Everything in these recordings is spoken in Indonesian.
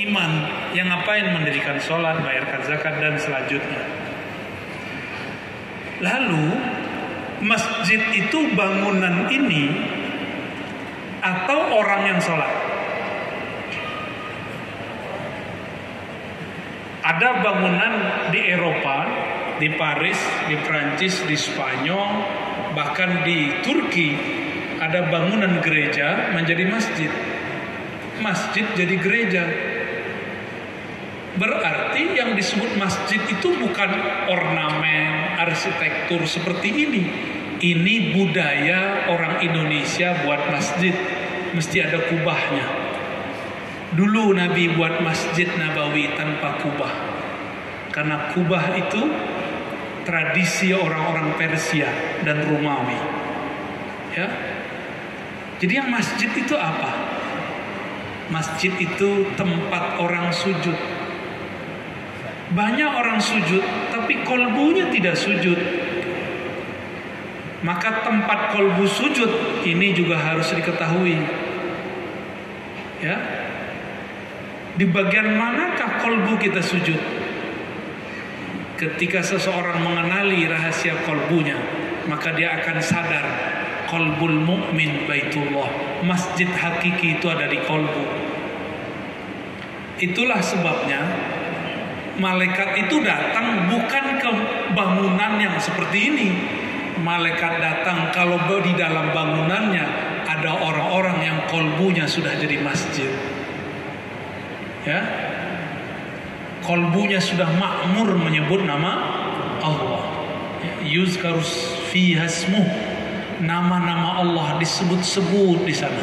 iman yang ngapain mendirikan sholat, bayarkan zakat dan selanjutnya. Lalu masjid itu bangunan ini atau orang yang sholat? Ada bangunan di Eropa, di Paris, di Prancis, di Spanyol, bahkan di Turki ada bangunan gereja menjadi masjid. Masjid jadi gereja. Berarti yang disebut masjid itu bukan ornamen, arsitektur seperti ini. Ini budaya orang Indonesia buat masjid. Mesti ada kubahnya. Dulu Nabi buat masjid Nabawi tanpa kubah. Karena kubah itu tradisi orang-orang Persia dan Romawi. Ya. Jadi yang masjid itu apa? Masjid itu tempat orang sujud. Banyak orang sujud, tapi kolbunya tidak sujud. Maka tempat kolbu sujud ini juga harus diketahui. Ya. Di bagian manakah kolbu kita sujud? Ketika seseorang mengenali rahasia kolbunya, maka dia akan sadar kolbul mukmin baitullah. Masjid hakiki itu ada di kolbu. Itulah sebabnya malaikat itu datang bukan ke bangunan yang seperti ini. Malaikat datang kalau di dalam bangunannya ada orang-orang yang kolbunya sudah jadi masjid. Ya, kolbunya sudah makmur menyebut nama Allah. Yuzkarus fiha ismuh, nama-nama Allah disebut-sebut di sana.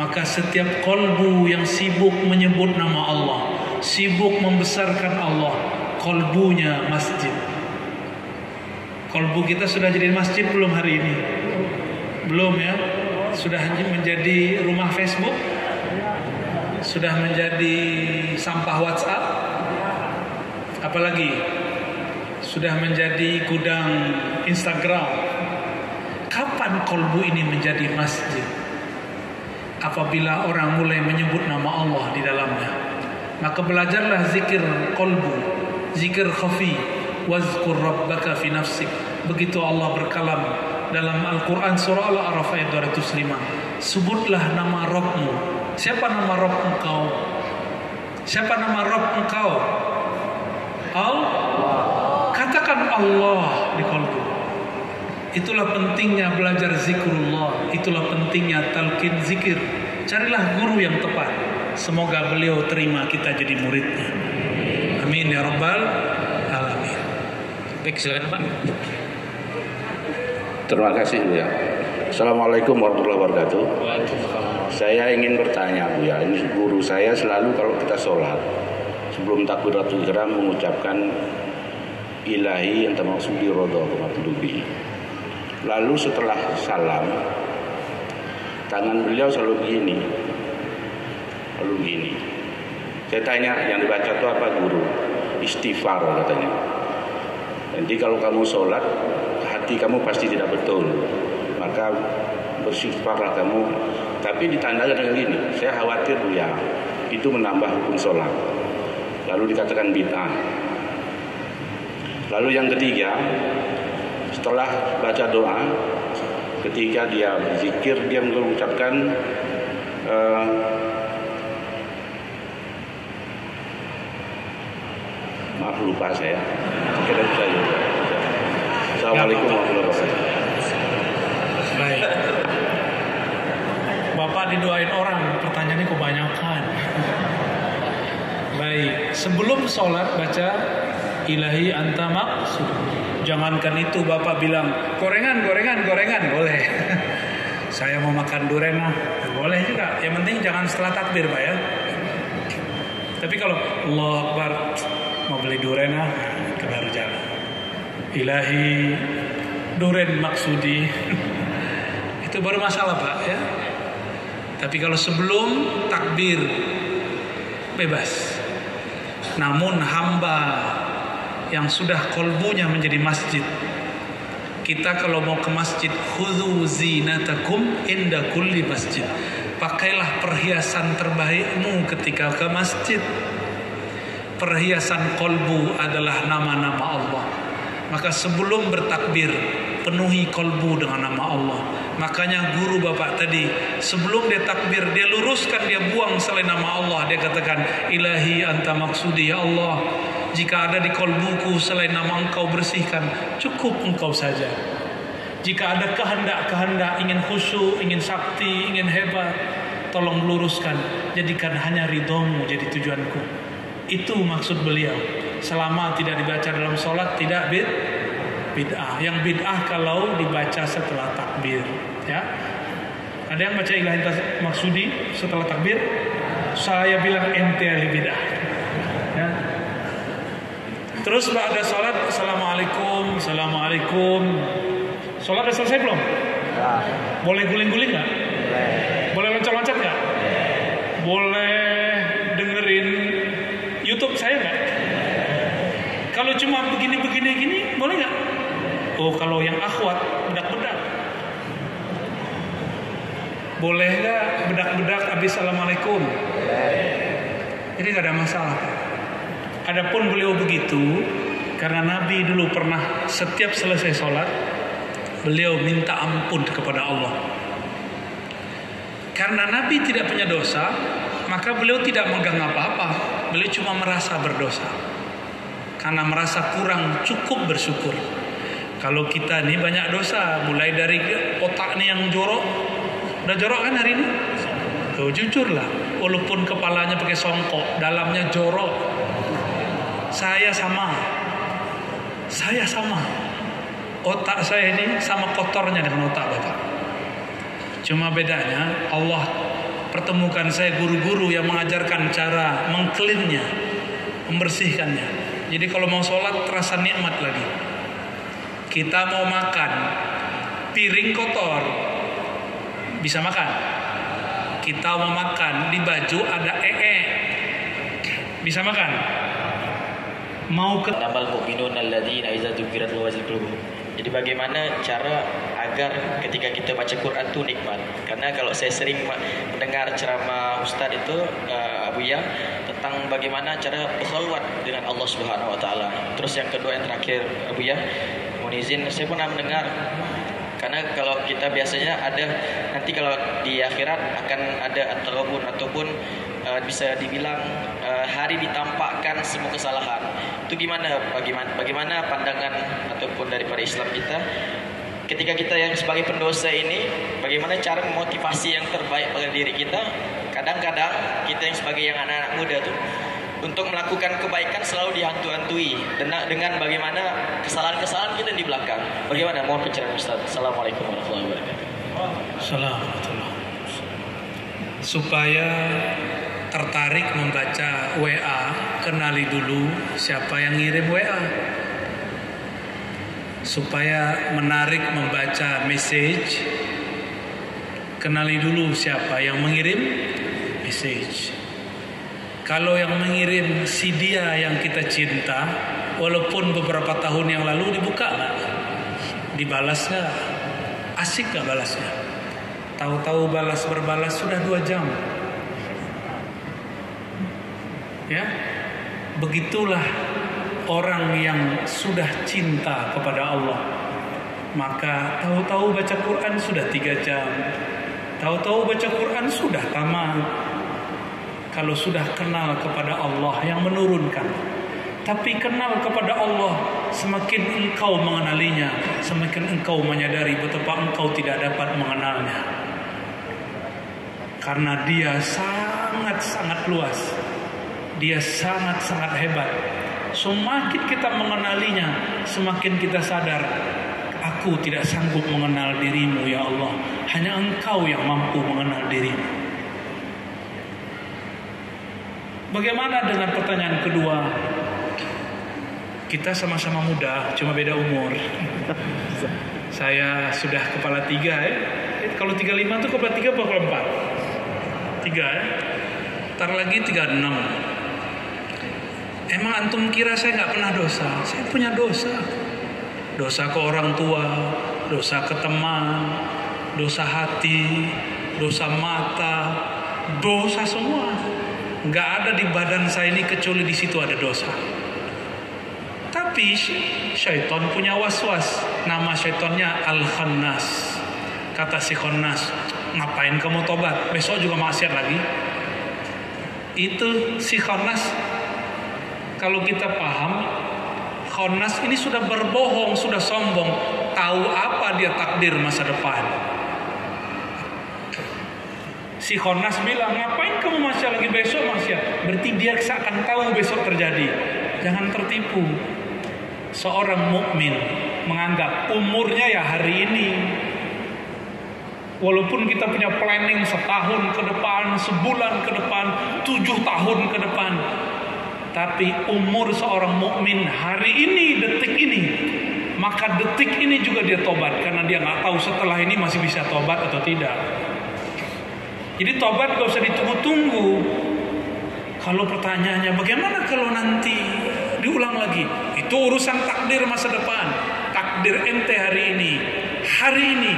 Maka setiap kolbu yang sibuk menyebut nama Allah, sibuk membesarkan Allah, kolbunya masjid. Kolbu kita sudah jadi masjid belum hari ini? Belum ya? Sudah menjadi rumah Facebook? Sudah menjadi sampah WhatsApp? Apalagi sudah menjadi gudang Instagram. Kapan kolbu ini menjadi masjid? Apabila orang mulai menyebut nama Allah di dalamnya. Maka belajarlah zikir kolbu, zikir khafi, wazkur rabbaka fi nafsik. Begitu Allah berkalam dalam Al-Quran surah Al-A'raf ayat 205. Sebutlah nama Rabbmu. Siapa nama Rabb engkau? Siapa nama Rabb engkau? Allah. Katakan Allah di kolbu. Itulah pentingnya belajar zikrullah. Itulah pentingnya talqin zikir. Carilah guru yang tepat. Semoga beliau terima kita jadi muridnya. Amin ya rabbal alamin. Baik, silakan Pak. Terima kasih Bu ya. Assalamualaikum warahmatullahi wabarakatuh. Saya ingin bertanya Bu ya. Ini guru saya selalu kalau kita sholat sebelum takbiratul ihram mengucapkan ilahi anta maksudi ridha wa matlubi. Lalu setelah salam tangan beliau selalu begini. Lalu begini. Saya tanya yang dibaca itu apa guru? Istighfar katanya. Nanti kalau kamu sholat hati kamu pasti tidak betul, maka beristighfarlah kamu. Tapi ditandai dengan gini, saya khawatir Bu ya, itu menambah hukum sholat. Lalu dikatakan bid'ah. Lalu yang ketiga, setelah baca doa, ketika dia berzikir, dia mengucapkan maaf lupa saya. Assalamualaikum warahmatullahi wabarakatuh. Baik. Bapak didoain orang, pertanyaannya kebanyakan. Baik, sebelum sholat baca ilahi anta maksud. Jangankan itu Bapak bilang gorengan, boleh. Saya mau makan durian boleh juga. Yang penting jangan setelah takbir Pak ya. Tapi kalau Allah Akbar mau beli durian ke baru jalan. Ilahi durian maksudi. Itu baru masalah Pak ya. Tapi kalau sebelum takbir bebas. Namun hamba yang sudah kolbunya menjadi masjid, kita kalau mau ke masjid khudzu zinatakum inda kulli masjid. pakailah perhiasan terbaikmu ketika ke masjid. Perhiasan kolbu adalah nama-nama Allah. Maka sebelum bertakbir, penuhi kolbu dengan nama Allah. Makanya guru bapak tadi, sebelum dia takbir, dia luruskan, dia buang selain nama Allah. Dia katakan, ilahi anta maksudi, ya Allah, jika ada di kolbuku selain nama engkau, bersihkan, cukup engkau saja. Jika ada kehendak-kehendak, ingin khusyuk, ingin sakti, ingin hebat, tolong luruskan, jadikan hanya ridhomu jadi tujuanku. Itu maksud beliau. Selama tidak dibaca dalam sholat, tidak bid'ah. Yang bid'ah kalau dibaca setelah takbir, ya. Ada yang baca ilahi maksudi setelah takbir, saya bilang ente ahli bid'ah, ya. Terus ada sholat, assalamualaikum, assalamualaikum. Sholat udah selesai belum? Boleh guling-guling nggak? Boleh loncat-loncat nggak? Boleh dengerin YouTube saya nggak? Kalau cuma begini-begini gini, boleh nggak? Oh, kalau yang akhwat bedak-bedak, boleh nggak bedak-bedak habis assalamualaikum? Jadi nggak ada masalah. Adapun beliau begitu karena Nabi dulu pernah setiap selesai sholat beliau minta ampun kepada Allah. Karena Nabi tidak punya dosa, maka beliau tidak megang apa-apa. Beliau cuma merasa berdosa. Karena merasa kurang cukup bersyukur. Kalau kita nih banyak dosa, mulai dari otak nih yang jorok. Udah jorok kan hari ini? Tuh, jujurlah, walaupun kepalanya pakai songkok, dalamnya jorok. Saya sama. Otak saya ini sama kotornya dengan otak Bapak. Cuma bedanya Allah pertemukan saya guru-guru yang mengajarkan cara mengcleannya, membersihkannya. Jadi kalau mau sholat terasa nikmat lagi. Kita mau makan, piring kotor, bisa makan. Kita mau makan, di baju ada bisa makan. Mau ke Namal mu'minun alladzina idza dzukirat wajilat qulubuhum. Jadi bagaimana cara agar ketika kita baca Quran itu nikmat? Karena kalau saya sering mendengar ceramah Ustadz itu Abu Ya tentang bagaimana cara berkhalwat dengan Allah Subhanahu wa taala. Terus yang kedua yang terakhir Abu Ya, mohon izin saya pernah mendengar, karena kalau kita biasanya ada nanti kalau di akhirat akan ada at-taghabun ataupun bisa dibilang hari ditampakkan semua kesalahan. Itu bagaimana pandangan ataupun daripada Islam kita ketika kita yang sebagai pendosa ini, bagaimana cara memotivasi yang terbaik pada diri kita? Kadang-kadang kita yang sebagai yang anak-anak muda tuh untuk melakukan kebaikan selalu dihantu-hantui dengan bagaimana kesalahan-kesalahan kita di belakang. Bagaimana? Mohon pencerahan Ustaz. Assalamualaikum warahmatullahi wabarakatuh. Assalamualaikum. Supaya tertarik membaca WA, kenali dulu siapa yang ngirim WA. Supaya menarik membaca message, kenali dulu siapa yang mengirim message. Kalau yang mengirim si dia yang kita cinta, walaupun beberapa tahun yang lalu dibuka nggak, dibalas nggak, asik nggak balasnya. Tahu-tahu balas berbalas sudah 2 jam. Ya, begitulah orang yang sudah cinta kepada Allah. Maka tahu-tahu baca Quran sudah 3 jam. Tahu-tahu baca Quran sudah tamat. Kalau sudah kenal kepada Allah yang menurunkan. Tapi kenal kepada Allah, semakin engkau mengenalinya, semakin engkau menyadari betapa engkau tidak dapat mengenalnya. Karena dia sangat-sangat luas. Dia sangat-sangat hebat. Semakin kita mengenalinya, semakin kita sadar, aku tidak sanggup mengenal dirimu ya Allah. Hanya engkau yang mampu mengenal dirimu. Bagaimana dengan pertanyaan kedua? Kita sama-sama muda, cuma beda umur. Saya sudah kepala 3 ya. Kalau 35 tuh kepala 3 apa kepala 4? 3 ya. Ntar lagi 36. Emang antum kira saya nggak pernah dosa? Saya punya dosa. Dosa ke orang tua, dosa ke teman, dosa hati, dosa mata, dosa semua. Nggak ada di badan saya ini kecuali di situ ada dosa. Tapi syaitan punya was-was. Nama syaitannya Al-Khannas. Kata si Khannas, ngapain kamu tobat? Besok juga maksiat lagi. Itu si Khannas. Kalau kita paham, Khannas ini sudah berbohong, sudah sombong. Tahu apa dia takdir masa depan. Si Khannas bilang, ngapain kamu maksiat lagi, besok maksiat? Berarti dia akan tahu besok terjadi. Jangan tertipu. Seorang mukmin menganggap umurnya ya hari ini. Walaupun kita punya planning setahun ke depan, sebulan ke depan, 7 tahun ke depan, tapi umur seorang mukmin hari ini, detik ini, maka detik ini juga dia tobat, karena dia nggak tahu setelah ini masih bisa tobat atau tidak. Jadi tobat gak usah ditunggu-tunggu. Kalau pertanyaannya bagaimana kalau nanti diulang lagi, itu urusan takdir masa depan. Takdir ente hari ini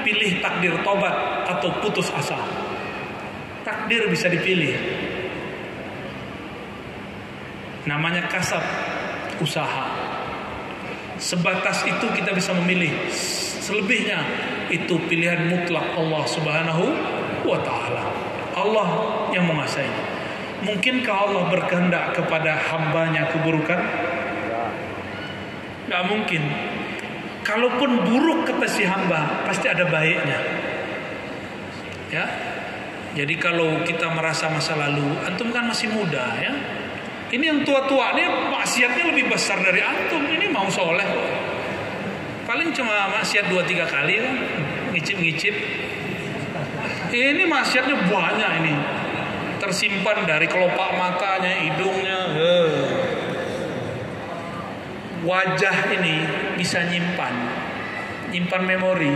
pilih takdir tobat atau putus asa. Takdir bisa dipilih. Namanya kasab, usaha. Sebatas itu kita bisa memilih. Selebihnya itu pilihan mutlak Allah Subhanahu wa ta'ala. Allah yang menguasai. Mungkinkah Allah berkehendak kepada hambanya keburukan? Gak mungkin. Kalaupun buruk kata si hamba, pasti ada baiknya. Ya. Jadi kalau kita merasa masa lalu, antum kan masih muda ya. Ini yang tua-tua ini maksiatnya lebih besar dari antum. Ini mau soleh kok. Paling cuma maksiat 2-3 kali kan, ngicip-ngicip. Ini maksiatnya banyak ini. Tersimpan dari kelopak matanya, hidungnya. Wajah ini bisa nyimpan memori.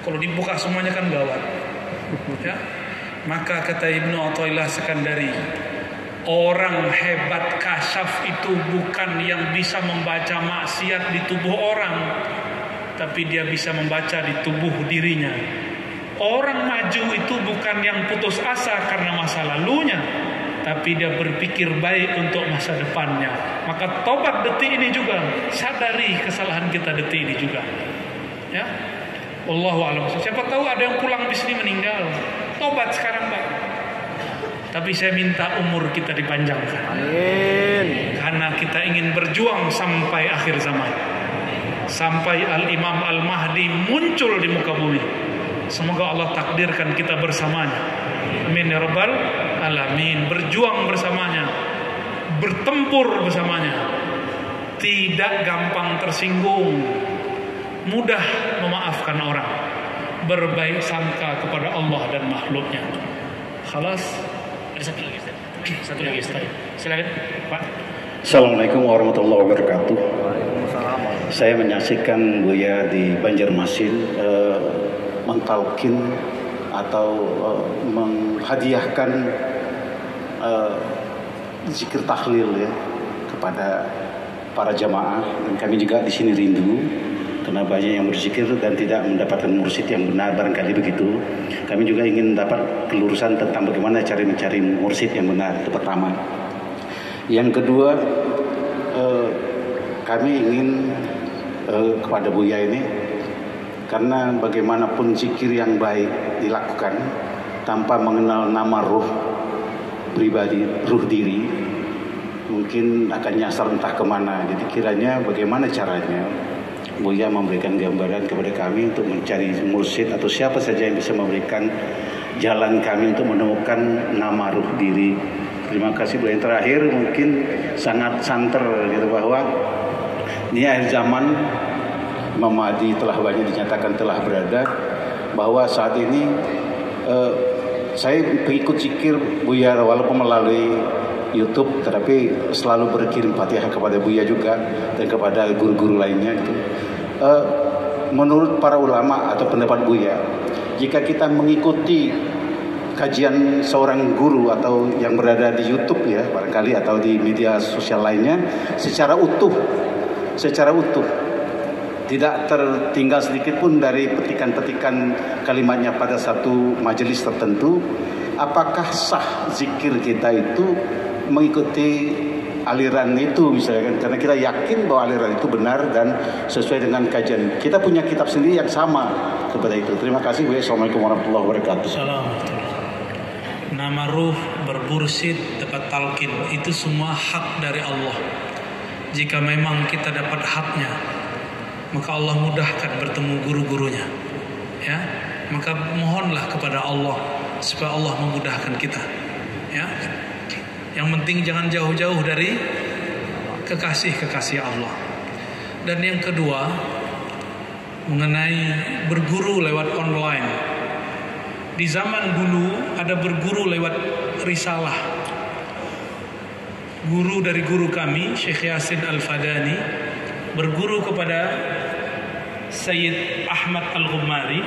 Kalau dibuka semuanya kan gawat. Ya. Maka kata Ibnu Athaillah Sekandari, orang hebat kasyaf itu bukan yang bisa membaca maksiat di tubuh orang, tapi dia bisa membaca di tubuh dirinya. Orang maju itu bukan yang putus asa karena masa lalunya, tapi dia berpikir baik untuk masa depannya. Maka tobat detik ini juga, sadari kesalahan kita detik ini juga. Ya, Wallahu a'lam. Siapa tahu ada yang pulang di sini meninggal. Tobat sekarang, Pak. Tapi saya minta umur kita dipanjangkan. Amin. Karena kita ingin berjuang sampai akhir zaman. Sampai Al-Imam Al-Mahdi muncul di muka bumi. Semoga Allah takdirkan kita bersamanya. Amin ya rabbal alamin. Berjuang bersamanya, bertempur bersamanya. Tidak gampang tersinggung, mudah memaafkan orang, berbaik sangka kepada Allah dan makhluknya. Khalas. Ada satu lagi, Ustaz. Satu lagi, Ustaz. Silakan, Pak. Assalamualaikum warahmatullahi wabarakatuh. Saya menyaksikan Buya di Banjarmasin mentalkin atau menghadiahkan zikir tahlil ya kepada para jamaah, dan kami juga di sini rindu karena banyak yang berzikir dan tidak mendapatkan mursyid yang benar, barangkali begitu. Kami juga ingin dapat kelurusan tentang bagaimana cara mencari mursyid yang benar, itu pertama. Yang kedua, kami ingin kepada Buya ini, karena bagaimanapun zikir yang baik dilakukan tanpa mengenal nama ruh pribadi, ruh diri, mungkin akan nyasar entah kemana. Jadi kiranya bagaimana caranya Buya memberikan gambaran kepada kami untuk mencari mursyid atau siapa saja yang bisa memberikan jalan kami untuk menemukan nama ruh diri. Terima kasih Bu. Yang terakhir mungkin sangat santer gitu, bahwa ini akhir zaman, Imam Mahdi telah banyak dinyatakan telah berada, bahwa saat ini saya pengikut zikir Buya walaupun melalui YouTube, tetapi selalu berkirim Fatihah kepada Buya juga dan kepada guru-guru lainnya gitu. Menurut para ulama atau pendapat Buya, jika kita mengikuti kajian seorang guru atau yang berada di YouTube ya barangkali atau di media sosial lainnya secara utuh, tidak tertinggal sedikit pun dari petikan-petikan kalimatnya pada satu majelis tertentu. Apakah sah zikir kita itu mengikuti aliran itu misalnya kan? Karena kita yakin bahwa aliran itu benar dan sesuai dengan kajian. Kita punya kitab sendiri yang sama kepada itu. Terima kasih. Assalamualaikum warahmatullahi wabarakatuh. Assalamualaikum. Nama ruh, berbursid, dapat talqin, itu semua hak dari Allah. Jika memang kita dapat haknya, maka Allah mudahkan bertemu guru-gurunya. Ya, maka mohonlah kepada Allah supaya Allah memudahkan kita. Ya, yang penting jangan jauh-jauh dari kekasih-kekasih Allah. Dan yang kedua, mengenai berguru lewat online. Di zaman dulu ada berguru lewat risalah. Guru dari guru kami, Syekh Yasin Al-Fadani, berguru kepada Sayyid Ahmad Al-Ghumari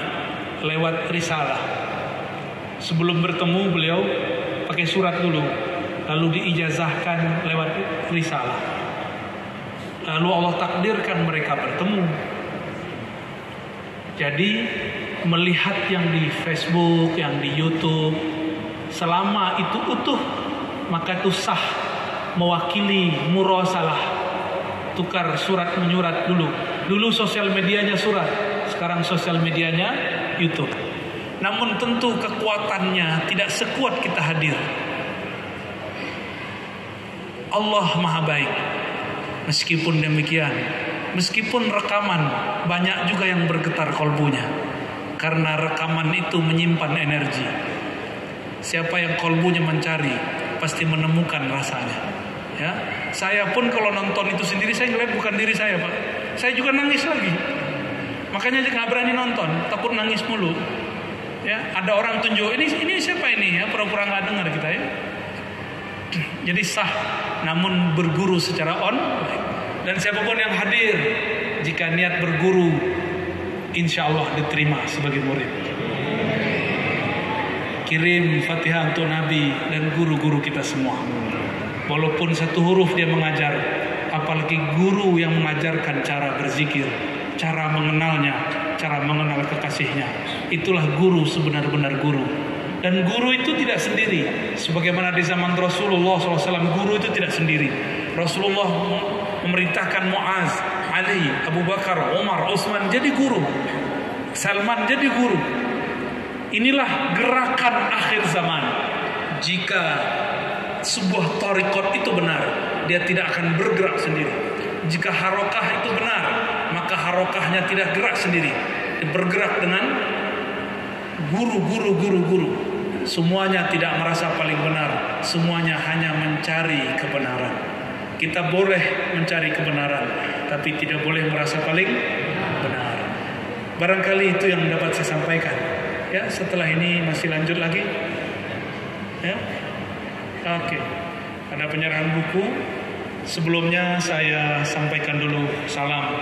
lewat risalah. Sebelum bertemu beliau pakai surat dulu, lalu diijazahkan lewat risalah. Lalu Allah takdirkan mereka bertemu. Jadi melihat yang di Facebook, yang di YouTube, selama itu utuh, maka itu sah mewakili murasalah, tukar surat menyurat dulu. Dulu sosial medianya surat, sekarang sosial medianya YouTube. Namun tentu kekuatannya tidak sekuat kita hadir. Allah Maha Baik. Meskipun demikian, meskipun rekaman, banyak juga yang bergetar kolbunya. Karena rekaman itu menyimpan energi. Siapa yang kolbunya mencari, pasti menemukan rasanya. Ya, saya pun kalau nonton itu sendiri, saya ngeliat bukan diri saya, Pak. Saya juga nangis lagi. Makanya nggak berani nonton, takut nangis mulu. Ya, ada orang tunjuk, ini siapa ini? Ya, pura-pura nggak dengar kita ya. Jadi sah, namun berguru secara online. Dan siapapun yang hadir, jika niat berguru, insya Allah diterima sebagai murid. Kirim Fatihah untuk Nabi dan guru-guru kita semua. Walaupun satu huruf dia mengajar, apalagi guru yang mengajarkan cara berzikir, cara mengenalnya, cara mengenal kekasihnya. Itulah guru, sebenar-benar guru. Dan guru itu tidak sendiri. Sebagaimana di zaman Rasulullah SAW, guru itu tidak sendiri. Rasulullah memerintahkan Muaz, Ali, Abu Bakar, Umar, Utsman jadi guru. Salman jadi guru. Inilah gerakan akhir zaman. Jika sebuah thariqat itu benar, dia tidak akan bergerak sendiri. Jika harokah itu benar, maka harokahnya tidak gerak sendiri. Dia bergerak dengan guru. Semuanya tidak merasa paling benar. Semuanya hanya mencari kebenaran. Kita boleh mencari kebenaran, tapi tidak boleh merasa paling benar. Barangkali itu yang dapat saya sampaikan. Ya, setelah ini masih lanjut lagi. Ya, oke. Ada penyerahan buku. Sebelumnya saya sampaikan dulu salam.